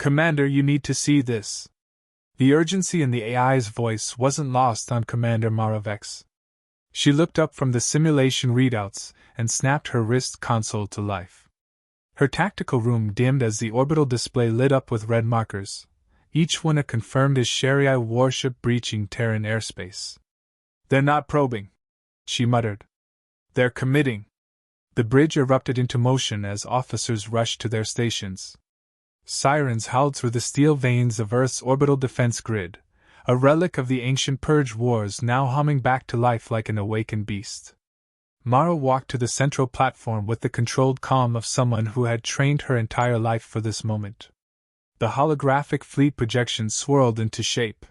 Commander, you need to see this. The urgency in the AI's voice wasn't lost on Commander Maravex. She looked up from the simulation readouts and snapped her wrist console to life. Her tactical room dimmed as the orbital display lit up with red markers, each one a confirmed HFY warship breaching Terran airspace. They're not probing, she muttered. They're committing. The bridge erupted into motion as officers rushed to their stations. Sirens howled through the steel veins of Earth's orbital defense grid, a relic of the ancient Purge Wars now humming back to life like an awakened beast. Mara walked to the central platform with the controlled calm of someone who had trained her entire life for this moment. The holographic fleet projection swirled into shape.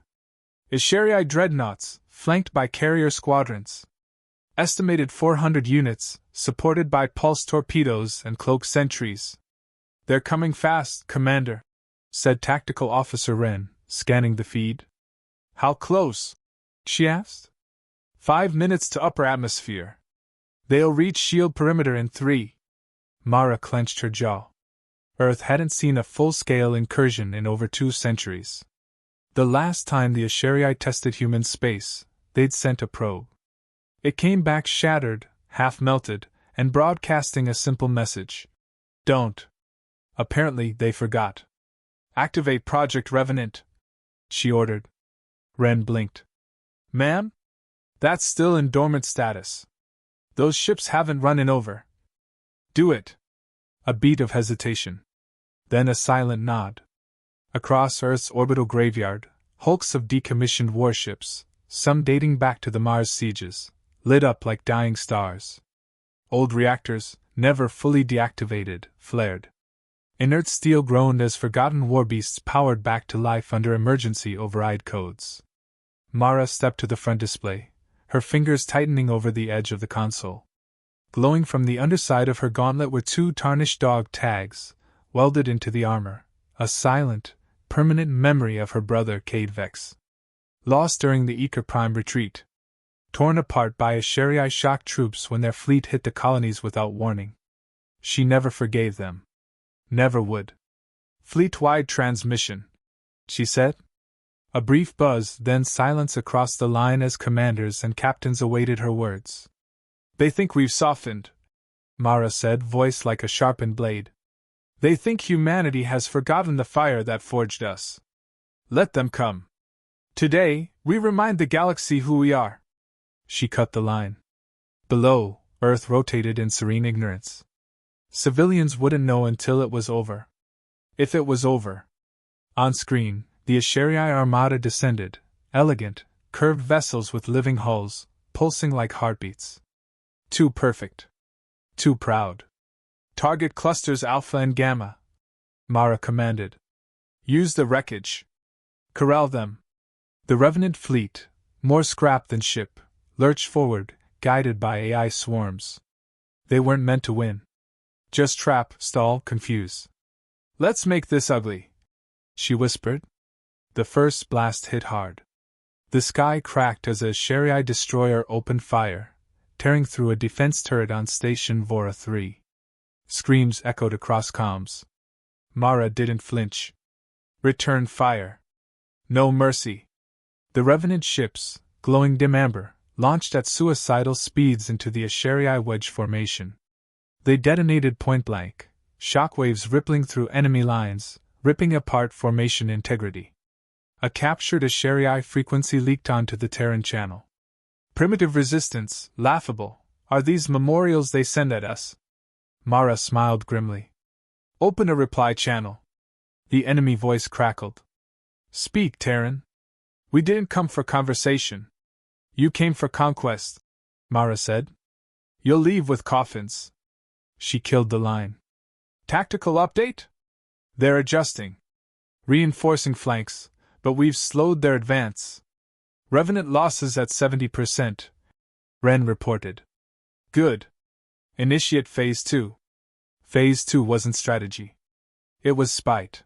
HFY dreadnoughts, flanked by carrier squadrons. Estimated 400 units, supported by pulse torpedoes and cloak sentries. They're coming fast, Commander, said Tactical Officer Wren, scanning the feed. How close? She asked. 5 minutes to upper atmosphere. They'll reach shield perimeter in 3. Mara clenched her jaw. Earth hadn't seen a full-scale incursion in over 2 centuries. The last time the HFY tested human space, they'd sent a probe. It came back shattered, half-melted, and broadcasting a simple message. Don't. Apparently, they forgot. Activate Project Revenant, she ordered. Wren blinked. Ma'am? That's still in dormant status. Those ships haven't run in over. Do it. A beat of hesitation. Then a silent nod. Across Earth's orbital graveyard, hulks of decommissioned warships, some dating back to the Mars sieges, lit up like dying stars. Old reactors, never fully deactivated, flared. Inert steel groaned as forgotten warbeasts powered back to life under emergency override codes. Mara stepped to the front display, her fingers tightening over the edge of the console. Glowing from the underside of her gauntlet were 2 tarnished dog tags, welded into the armor, a silent, permanent memory of her brother Cade Vex. Lost during the Eker Prime retreat. Torn apart by HFY shock troops when their fleet hit the colonies without warning. She never forgave them. Never would. Fleet-wide transmission, she said. A brief buzz, then silence across the line as commanders and captains awaited her words. They think we've softened, Mara said, voice like a sharpened blade. They think humanity has forgotten the fire that forged us. Let them come. Today, we remind the galaxy who we are. She cut the line. Below, Earth rotated in serene ignorance. Civilians wouldn't know until it was over. If it was over. On screen, the HFY armada descended, elegant, curved vessels with living hulls, pulsing like heartbeats. Too perfect. Too proud. Target clusters Alpha and Gamma, Mara commanded. Use the wreckage. Corral them. The Revenant fleet, more scrap than ship, lurched forward, guided by AI swarms. They weren't meant to win. Just trap, stall, confuse. Let's make this ugly, she whispered. The first blast hit hard. The sky cracked as a HFY destroyer opened fire, tearing through a defense turret on Station Vora 3. Screams echoed across comms. Mara didn't flinch. Return fire. No mercy. The Revenant ships, glowing dim amber, launched at suicidal speeds into the HFY wedge formation. They detonated point-blank, shockwaves rippling through enemy lines, ripping apart formation integrity. A captured HFY frequency leaked onto the Terran channel. Primitive resistance, laughable, are these memorials they send at us? Mara smiled grimly. Open a reply channel. The enemy voice crackled. Speak, Terran. We didn't come for conversation. You came for conquest, Mara said. You'll leave with coffins. She killed the line. Tactical update? They're adjusting. Reinforcing flanks, but we've slowed their advance. Revenant losses at 70%, Wren reported. Good. Initiate Phase 2. Phase 2 wasn't strategy. It was spite.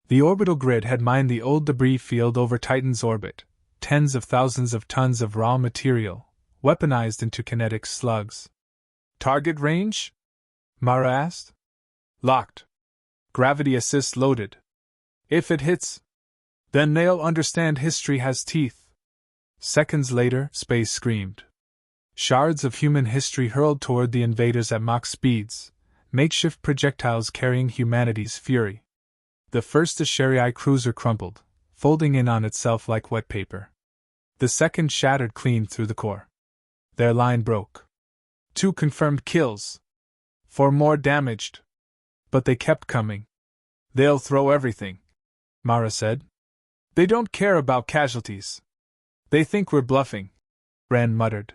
The orbital grid had mined the old debris field over Titan's orbit, tens of thousands of tons of raw material, weaponized into kinetic slugs. Target range? Mara asked. Locked. Gravity assist loaded. If it hits, then they'll understand history has teeth. Seconds later, space screamed. Shards of human history hurled toward the invaders at Mach speeds, makeshift projectiles carrying humanity's fury. The first HFY cruiser crumpled, folding in on itself like wet paper. The second shattered clean through the core. Their line broke. 2 confirmed kills. 4 more damaged. But they kept coming. They'll throw everything, Mara said. They don't care about casualties. They think we're bluffing, Rand muttered.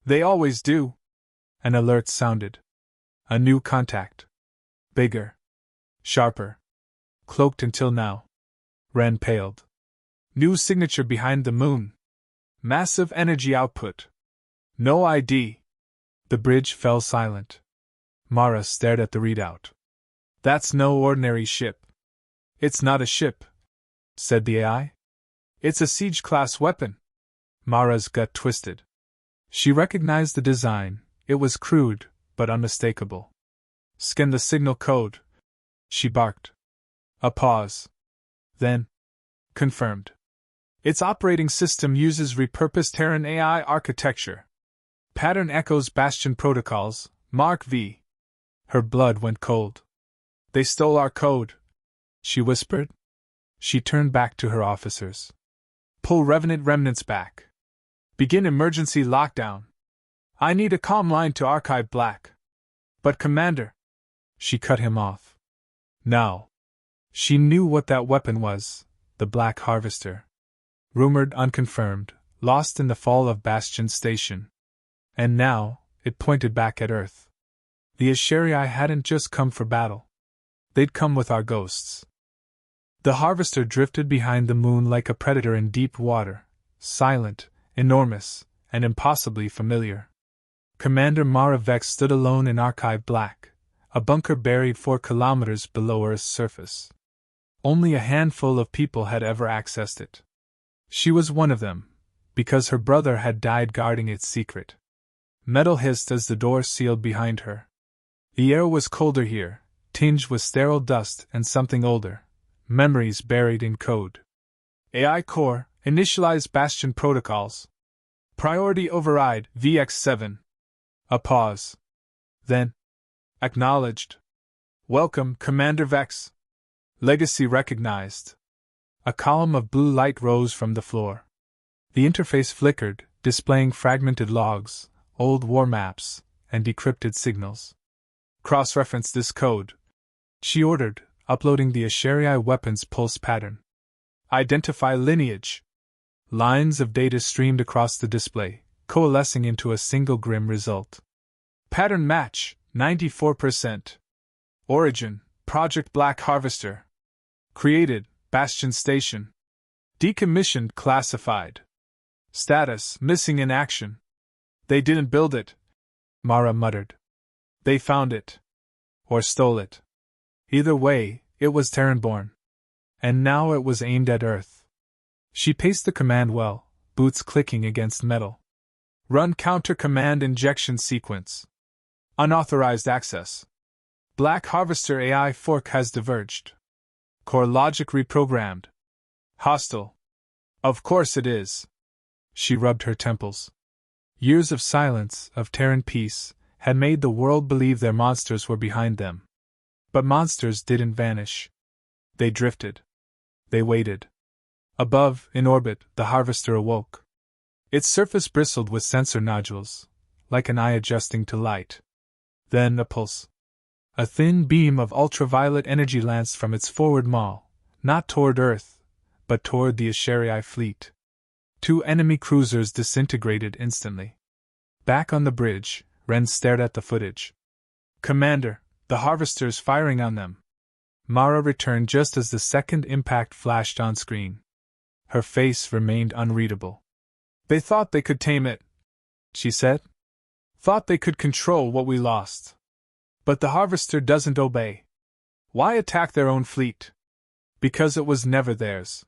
They always do. An alert sounded. A new contact. Bigger. Sharper. Cloaked until now. Rand paled. New signature behind the moon. Massive energy output. No ID. The bridge fell silent. Mara stared at the readout. That's no ordinary ship. It's not a ship, said the AI. It's a siege-class weapon. Mara's gut twisted. She recognized the design. It was crude, but unmistakable. Scan the signal code, she barked. A pause. Then, confirmed. Its operating system uses repurposed Terran AI architecture. Pattern echoes Bastion protocols, Mark V. Her blood went cold. They stole our code, she whispered. She turned back to her officers. Pull Revenant remnants back. Begin emergency lockdown. I need a comm line to Archive Black. But Commander, she cut him off. Now. She knew what that weapon was, the Black Harvester. Rumored unconfirmed, lost in the fall of Bastion Station. And now, it pointed back at Earth. The HFY hadn't just come for battle. They'd come with our ghosts. The Harvester drifted behind the moon like a predator in deep water, silent, enormous, and impossibly familiar. Commander Mara Vex stood alone in Archive Black, a bunker buried 4 kilometers below Earth's surface. Only a handful of people had ever accessed it. She was one of them, because her brother had died guarding its secret. Metal hissed as the door sealed behind her. The air was colder here, tinged with sterile dust and something older, memories buried in code. AI Core, initialize Bastion protocols. Priority override, VX7. A pause. Then, acknowledged. Welcome, Commander Vex. Legacy recognized. A column of blue light rose from the floor. The interface flickered, displaying fragmented logs, old war maps, and decrypted signals. Cross-reference this code, she ordered, uploading the HFY weapon's pulse pattern. Identify lineage. Lines of data streamed across the display, coalescing into a single grim result. Pattern match, 94%. Origin, Project Black Harvester. Created, Bastion Station. Decommissioned, classified. Status, missing in action. They didn't build it, Mara muttered. They found it. Or stole it. Either way, it was Terran-born. And now it was aimed at Earth. She paced the command well, boots clicking against metal. Run counter-command injection sequence. Unauthorized access. Black Harvester AI fork has diverged. Core logic reprogrammed. Hostile. Of course it is. She rubbed her temples. Years of silence, of Terran peace, had made the world believe their monsters were behind them. But monsters didn't vanish. They drifted. They waited. Above, in orbit, the Harvester awoke. Its surface bristled with sensor nodules, like an eye adjusting to light. Then a pulse. A thin beam of ultraviolet energy lanced from its forward maw, not toward Earth, but toward the HFY fleet. 2 enemy cruisers disintegrated instantly. Back on the bridge, Ren stared at the footage. Commander, the Harvester's firing on them. Mara returned just as the second impact flashed on screen. Her face remained unreadable. They thought they could tame it, she said. Thought they could control what we lost. But the Harvester doesn't obey. Why attack their own fleet? Because it was never theirs.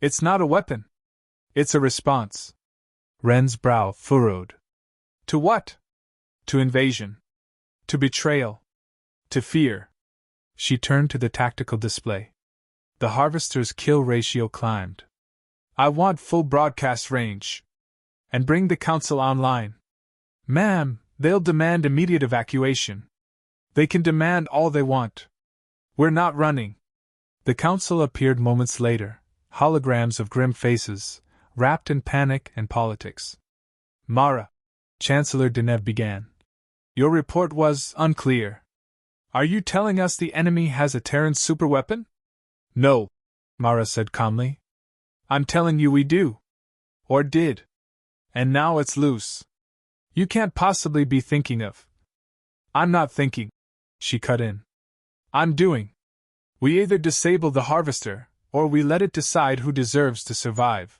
It's not a weapon. It's a response. Ren's brow furrowed. To what? To invasion. To betrayal. To fear. She turned to the tactical display. The harvester's kill ratio climbed. I want full broadcast range. And bring the council online. Ma'am, they'll demand immediate evacuation. They can demand all they want. We're not running. The council appeared moments later, holograms of grim faces, wrapped in panic and politics. Mara, Chancellor Deneb began. Your report was unclear. Are you telling us the enemy has a Terran superweapon? No, Mara said calmly. I'm telling you we do. Or did. And now it's loose. You can't possibly be thinking of. I'm not thinking, she cut in. I'm doing. We either disable the harvester, or we let it decide who deserves to survive.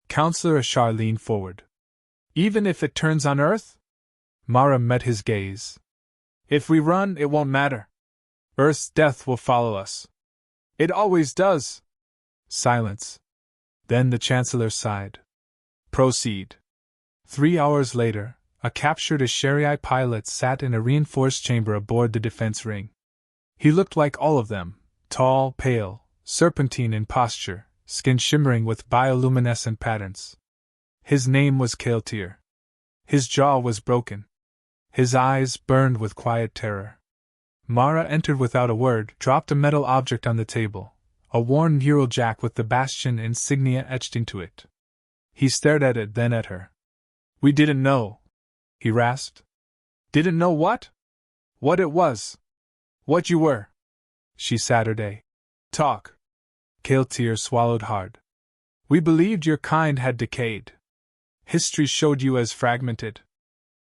Counselor Ashar leaned forward. Even if it turns on Earth? Mara met his gaze. If we run, it won't matter. Earth's death will follow us. It always does. Silence. Then the Chancellor sighed. Proceed. 3 hours later, a captured HFY pilot sat in a reinforced chamber aboard the defense ring. He looked like all of them, tall, pale, serpentine in posture, skin shimmering with bioluminescent patterns. His name was Kael'Tir. His jaw was broken. His eyes burned with quiet terror. Mara entered without a word, dropped a metal object on the table, a worn Eurojack with the Bastion insignia etched into it. He stared at it, then at her. We didn't know, he rasped. Didn't know what? What it was. What you were. She Saturday. Talk. Kael'Tir swallowed hard. We believed your kind had decayed. History showed you as fragmented.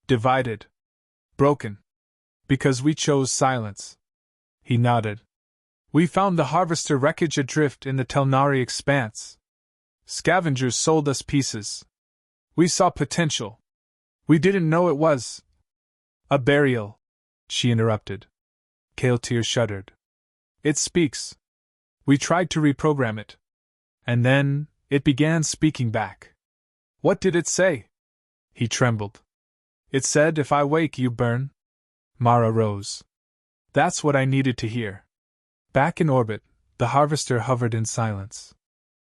Divided. Broken. Because we chose silence. He nodded. We found the harvester wreckage adrift in the Telnari expanse. Scavengers sold us pieces. We saw potential. We didn't know it was a burial, she interrupted. Kael'Tir shuddered. It speaks. We tried to reprogram it. And then, it began speaking back. What did it say? He trembled. It said, if I wake you burn. Mara rose. That's what I needed to hear. Back in orbit, the harvester hovered in silence.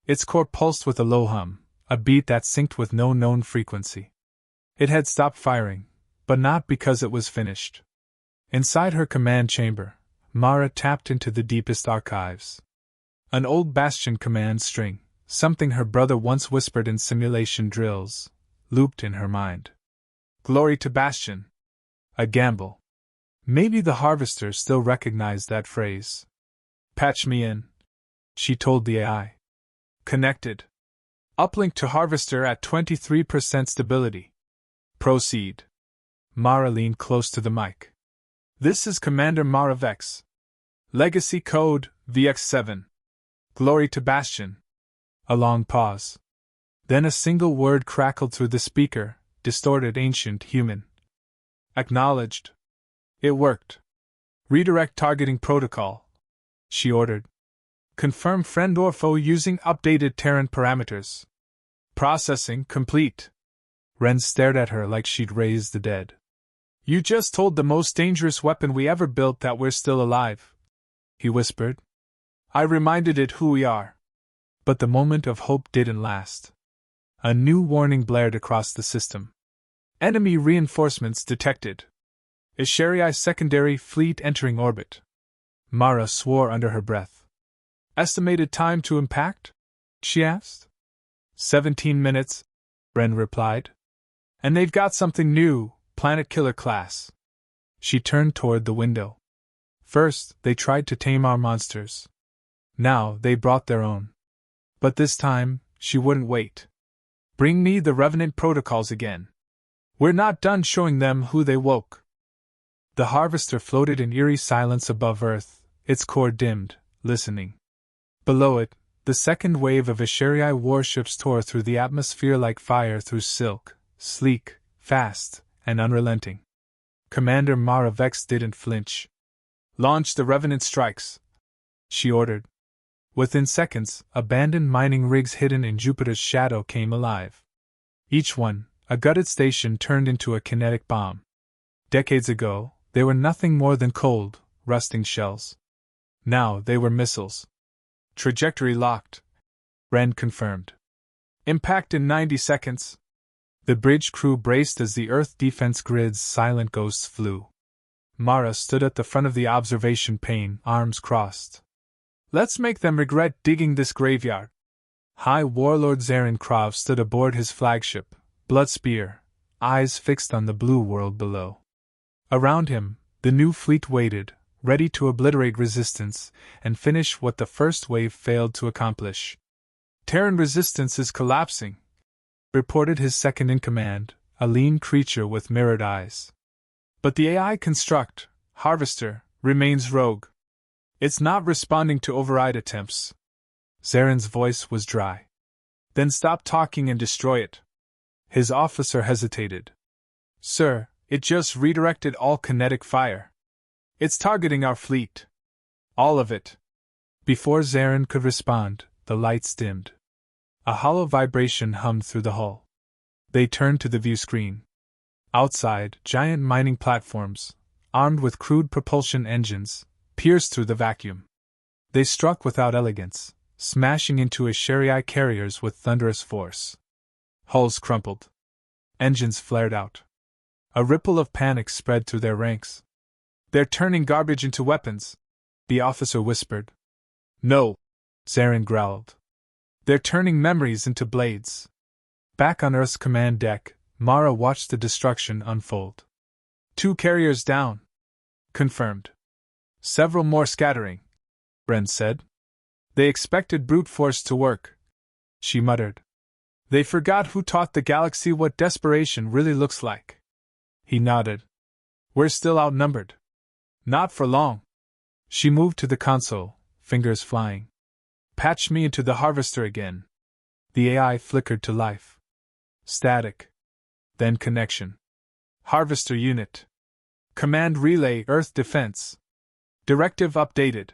Its core pulsed with a low hum, a beat that synced with no known frequency. It had stopped firing, but not because it was finished. Inside her command chamber, Mara tapped into the deepest archives. An old Bastion command string, something her brother once whispered in simulation drills, looped in her mind. Glory to Bastion. A gamble. Maybe the harvester still recognized that phrase. Patch me in, she told the AI. Connected. Uplink to harvester at 23% stability. Proceed. Mara leaned close to the mic. This is Commander Mara Vex. Legacy code VX7. Glory to Bastion. A long pause. Then a single word crackled through the speaker, distorted ancient human. Acknowledged. It worked. Redirect targeting protocol, she ordered. Confirm friend or foe using updated Terran parameters. Processing complete. Ren stared at her like she'd raised the dead. You just told the most dangerous weapon we ever built that we're still alive, he whispered. I reminded it who we are. But the moment of hope didn't last. A new warning blared across the system. Enemy reinforcements detected. HFY secondary fleet entering orbit. Mara swore under her breath. Estimated time to impact? She asked. 17 minutes, Ren replied. And they've got something new, planet killer class. She turned toward the window. First, they tried to tame our monsters. Now, they brought their own. But this time, she wouldn't wait. Bring me the Revenant protocols again. We're not done showing them who they woke. The harvester floated in eerie silence above Earth, its core dimmed, listening. Below it, the second wave of HFY warships tore through the atmosphere like fire through silk, sleek, fast, and unrelenting. Commander Mara Vex didn't flinch. Launch the Revenant strikes, she ordered. Within seconds, abandoned mining rigs hidden in Jupiter's shadow came alive. Each one, a gutted station turned into a kinetic bomb. Decades ago, they were nothing more than cold, rusting shells. Now they were missiles. Trajectory locked, Ren confirmed. Impact in 90 seconds. The bridge crew braced as the Earth defense grid's silent ghosts flew. Mara stood at the front of the observation pane, arms crossed. Let's make them regret digging this graveyard. High Warlord Zarin Krav stood aboard his flagship, Blood Spear, eyes fixed on the blue world below. Around him, the new fleet waited, ready to obliterate resistance and finish what the first wave failed to accomplish. Terran resistance is collapsing, reported his second-in-command, a lean creature with mirrored eyes. But the AI construct, Harvester, remains rogue. It's not responding to override attempts. Zarin's voice was dry. Then stop talking and destroy it. His officer hesitated. Sir, it just redirected all kinetic fire. It's targeting our fleet. All of it. Before Zarin could respond, the lights dimmed. A hollow vibration hummed through the hull. They turned to the view screen. Outside, giant mining platforms, armed with crude propulsion engines, pierced through the vacuum. They struck without elegance, smashing into HFY carriers with thunderous force. Hulls crumpled. Engines flared out. A ripple of panic spread through their ranks. They're turning garbage into weapons, the officer whispered. No, Zarin growled. They're turning memories into blades. Back on Earth's command deck, Mara watched the destruction unfold. 2 carriers down. Confirmed. Several more scattering, Ren said. They expected brute force to work, she muttered. They forgot who taught the galaxy what desperation really looks like. He nodded. We're still outnumbered. Not for long. She moved to the console, fingers flying. Patch me into the Harvester again. The AI flickered to life. Static. Then connection. Harvester unit. Command relay Earth defense. Directive updated.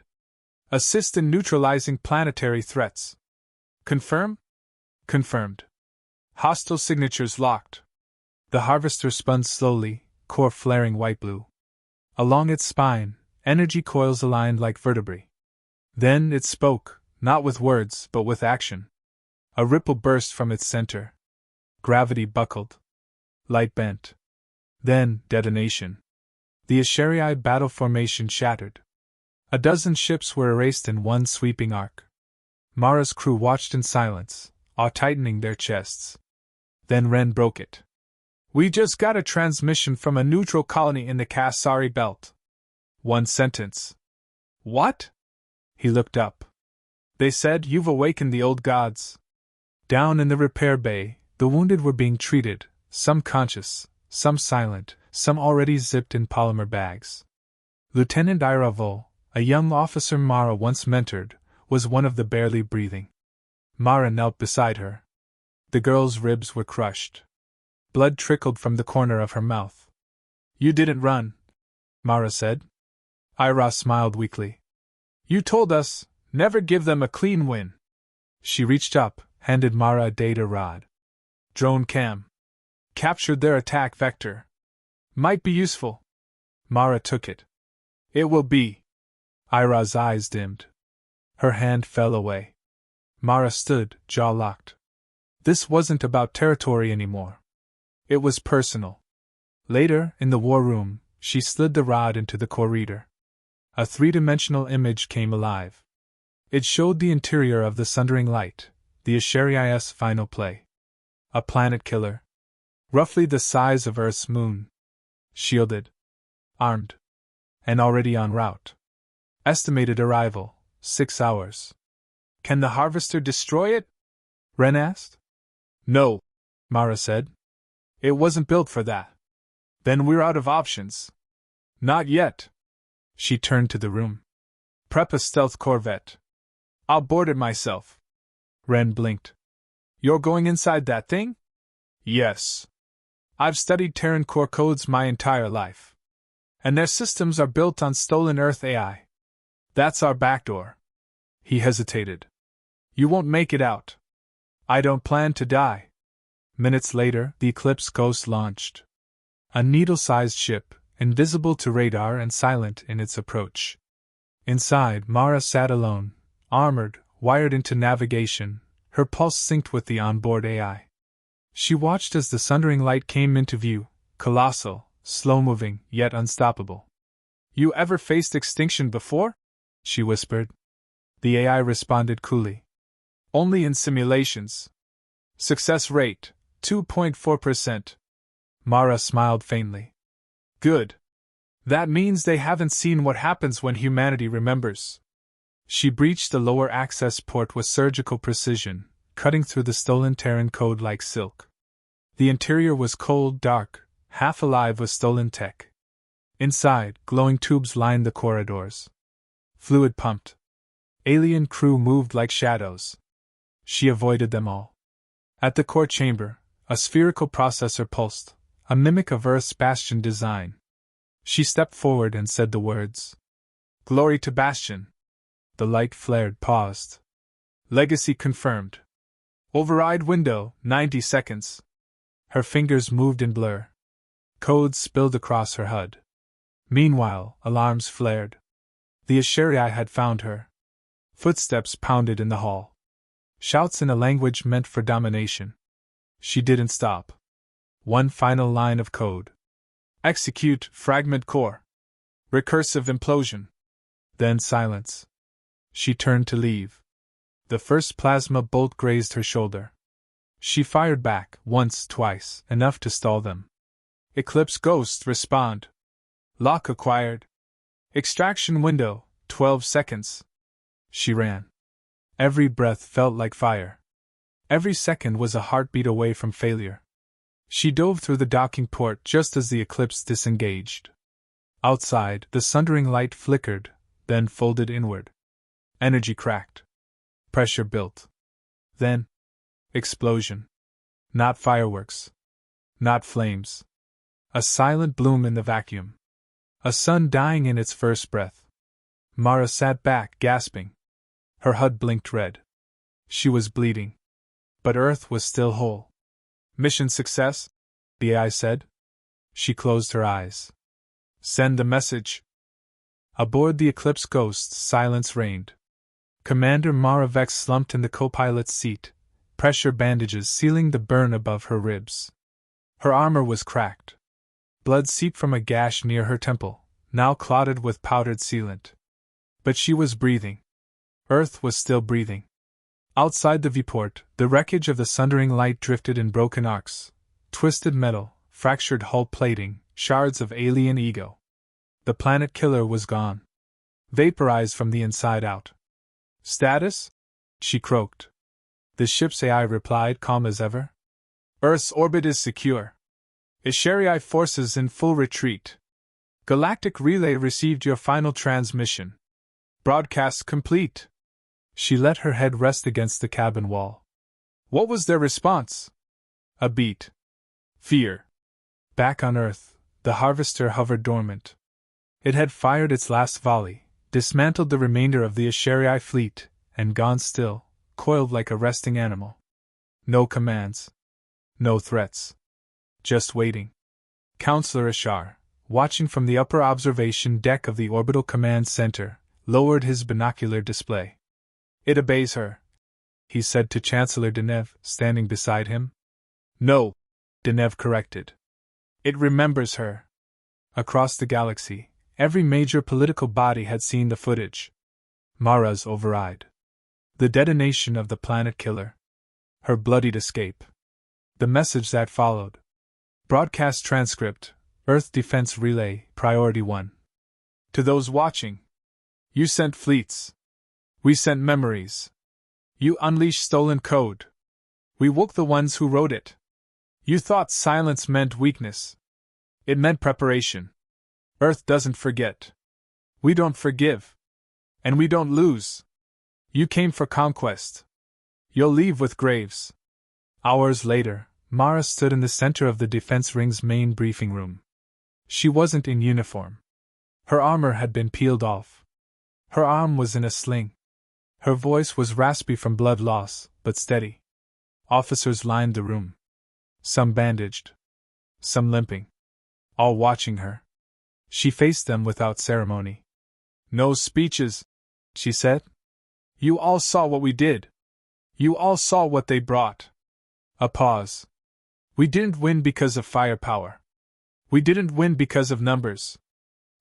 Assist in neutralizing planetary threats. Confirm? Confirmed. Hostile signatures locked. The Harvester spun slowly, core flaring white-blue. Along its spine, energy coils aligned like vertebrae. Then it spoke, not with words but with action. A ripple burst from its center. Gravity buckled. Light bent. Then, detonation. The HFY battle formation shattered. A dozen ships were erased in one sweeping arc. Mara's crew watched in silence, awe tightening their chests. Then Ren broke it. We just got a transmission from a neutral colony in the Kasari belt. One sentence. What? He looked up. They said you've awakened the old gods. Down in the repair bay, the wounded were being treated, some conscious, some silent, some already zipped in polymer bags. Lieutenant Ira Vol, a young officer Mara once mentored, was one of the barely breathing. Mara knelt beside her. The girl's ribs were crushed. Blood trickled from the corner of her mouth. You didn't run, Mara said. Ira smiled weakly. You told us, never give them a clean win. She reached up, handed Mara a data rod. Drone cam. Captured their attack vector. Might be useful. Mara took it. It will be. Ira's eyes dimmed. Her hand fell away. Mara stood, jaw locked. This wasn't about territory anymore. It was personal. Later, in the war room, she slid the rod into the core reader. A 3-dimensional image came alive. It showed the interior of the Sundering Light, the HFY's final play. A planet killer. Roughly the size of Earth's moon. Shielded. Armed. And already en route. Estimated arrival, 6 hours. Can the Harvester destroy it? Ren asked. No, Mara said. It wasn't built for that. Then we're out of options. Not yet. She turned to the room. Prep a stealth corvette. I'll board it myself. Ren blinked. You're going inside that thing? Yes. I've studied Terran core codes my entire life. And their systems are built on stolen Earth AI. That's our backdoor. He hesitated. You won't make it out. I don't plan to die. Minutes later, the Eclipse Ghost launched. A needle-sized ship, invisible to radar and silent in its approach. Inside, Mara sat alone, armored, wired into navigation, her pulse synced with the onboard AI. She watched as the sundering light came into view, colossal, slow-moving, yet unstoppable. "You ever faced extinction before?" she whispered. The AI responded coolly. "Only in simulations. Success rate, 2.4%. Mara smiled faintly. "Good. That means they haven't seen what happens when humanity remembers." She breached the lower access port with surgical precision, cutting through the stolen Terran code like silk. The interior was cold, dark, half alive with stolen tech. Inside, glowing tubes lined the corridors. Fluid pumped. Alien crew moved like shadows. She avoided them all. At the core chamber, a spherical processor pulsed, a mimic of Earth's Bastion design. She stepped forward and said the words. "Glory to Bastion." The light flared, paused. "Legacy confirmed. Override window, 90 seconds. Her fingers moved in blur. Codes spilled across her HUD. Meanwhile, alarms flared. The HFY had found her. Footsteps pounded in the hall. Shouts in a language meant for domination. She didn't stop. One final line of code. "Execute fragment core. Recursive implosion." Then silence. She turned to leave. The first plasma bolt grazed her shoulder. She fired back, once, twice, enough to stall them. "Eclipse ghosts respond. Lock acquired. Extraction window, 12 seconds." She ran. Every breath felt like fire. Every second was a heartbeat away from failure. She dove through the docking port just as the Eclipse disengaged. Outside, the sundering light flickered, then folded inward. Energy cracked. Pressure built. Then, explosion. Not fireworks. Not flames. A silent bloom in the vacuum. A sun dying in its first breath. Mara sat back, gasping. Her HUD blinked red. She was bleeding. But Earth was still whole. "Mission success," the AI said. She closed her eyes. "Send the message." Aboard the Eclipse Ghost, silence reigned. Commander Mara Vex slumped in the co-pilot's seat, pressure bandages sealing the burn above her ribs. Her armor was cracked. Blood seeped from a gash near her temple, now clotted with powdered sealant. But she was breathing. Earth was still breathing. Outside the viewport, the wreckage of the sundering light drifted in broken arcs, twisted metal, fractured hull plating, shards of alien ego. The planet killer was gone. Vaporized from the inside out. "Status?" she croaked. The ship's AI replied, calm as ever. "Earth's orbit is secure. HFY forces in full retreat. Galactic Relay received your final transmission. Broadcast complete." She let her head rest against the cabin wall. "What was their response?" "A beat. Fear." Back on Earth, the Harvester hovered dormant. It had fired its last volley, dismantled the remainder of the HFY fleet, and gone still, coiled like a resting animal. No commands. No threats. Just waiting. Counselor Ashar, watching from the upper observation deck of the Orbital Command Center, lowered his binocular display. "It obeys her," he said to Chancellor Denev, standing beside him. "No," Denev corrected. "It remembers her." Across the galaxy, every major political body had seen the footage. Mara's override. The detonation of the planet killer. Her bloodied escape. The message that followed. Broadcast transcript, Earth Defense Relay, Priority 1. To those watching. You sent fleets. We sent memories. You unleashed stolen code. We woke the ones who wrote it. You thought silence meant weakness. It meant preparation. Earth doesn't forget. We don't forgive. And we don't lose. You came for conquest. You'll leave with graves. Hours later, Mara stood in the center of the Defense Ring's main briefing room. She wasn't in uniform. Her armor had been peeled off. Her arm was in a sling. Her voice was raspy from blood loss, but steady. Officers lined the room. Some bandaged. Some limping. All watching her. She faced them without ceremony. "No speeches," she said. You all saw what we did. You all saw what they brought. A pause. We didn't win because of firepower. We didn't win because of numbers.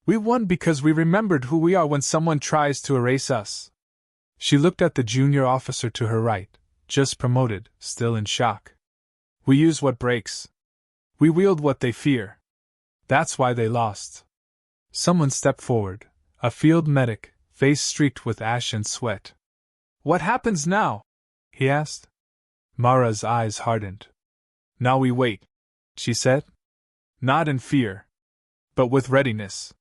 We won because we remembered who we are when someone tries to erase us. She looked at the junior officer to her right, just promoted, still in shock. We use what breaks. We wield what they fear. That's why they lost. Someone stepped forward, a field medic, face streaked with ash and sweat. What happens now? He asked. Mara's eyes hardened. Now we wait, she said. Not in fear, but with readiness.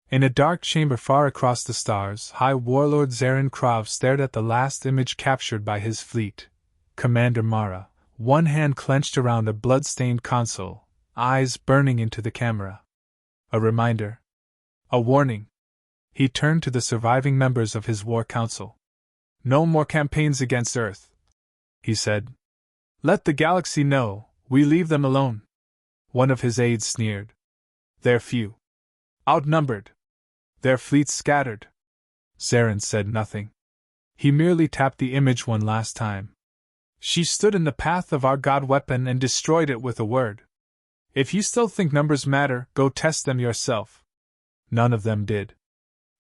In a dark chamber far across the stars, High Warlord Zarin Krav stared at the last image captured by his fleet. Commander Mara, one hand clenched around a blood-stained console, eyes burning into the camera. A reminder. A warning. He turned to the surviving members of his war council. No more campaigns against Earth, he said. Let the galaxy know, we leave them alone. One of his aides sneered. They're few. Outnumbered. Their fleets scattered. Zarin said nothing. He merely tapped the image one last time. She stood in the path of our god weapon and destroyed it with a word. If you still think numbers matter, go test them yourself. None of them did.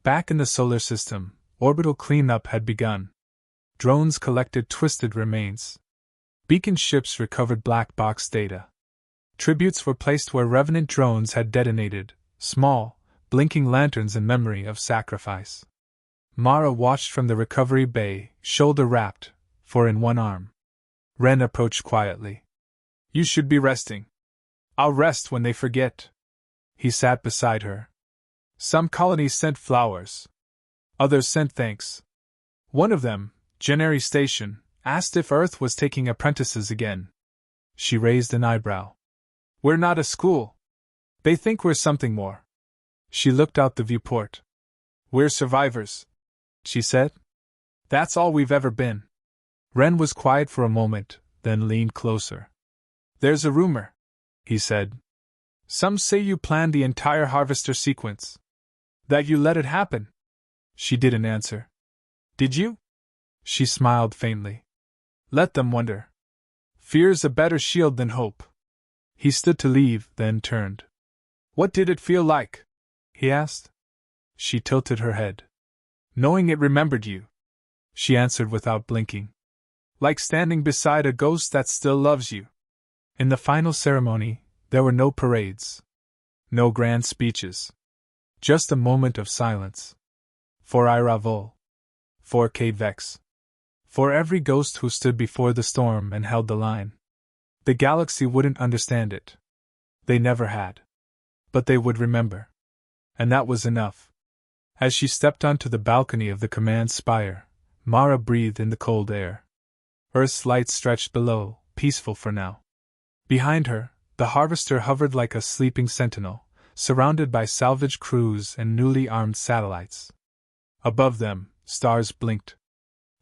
Back in the solar system, orbital cleanup had begun. Drones collected twisted remains. Beacon ships recovered black box data. Tributes were placed where revenant drones had detonated, small, blinking lanterns in memory of sacrifice. Mara watched from the recovery bay, shoulder-wrapped, for in one arm. Ren approached quietly. You should be resting. I'll rest when they forget. He sat beside her. Some colonies sent flowers. Others sent thanks. One of them, Generi Station, asked if Earth was taking apprentices again. She raised an eyebrow. We're not a school. They think we're something more. She looked out the viewport. We're survivors, she said. That's all we've ever been. Ren was quiet for a moment, then leaned closer. There's a rumor, he said. Some say you planned the entire harvester sequence. That you let it happen. She didn't answer. Did you? She smiled faintly. Let them wonder. Fear's a better shield than hope. He stood to leave, then turned. What did it feel like? He asked. She tilted her head. Knowing it remembered you. She answered without blinking. Like standing beside a ghost that still loves you. In the final ceremony, there were no parades. No grand speeches. Just a moment of silence. For Iravol. For Kate Vex. For every ghost who stood before the storm and held the line. The galaxy wouldn't understand it. They never had. But they would remember. And that was enough. As she stepped onto the balcony of the command spire, Mara breathed in the cold air. Earth's lights stretched below, peaceful for now. Behind her, the harvester hovered like a sleeping sentinel, surrounded by salvage crews and newly armed satellites. Above them, stars blinked.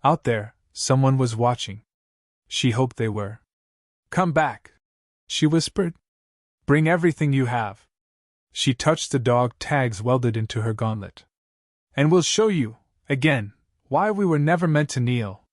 Out there, someone was watching. She hoped they were. Come back, she whispered. Bring everything you have. She touched the dog tags welded into her gauntlet. And we'll show you, again, why we were never meant to kneel.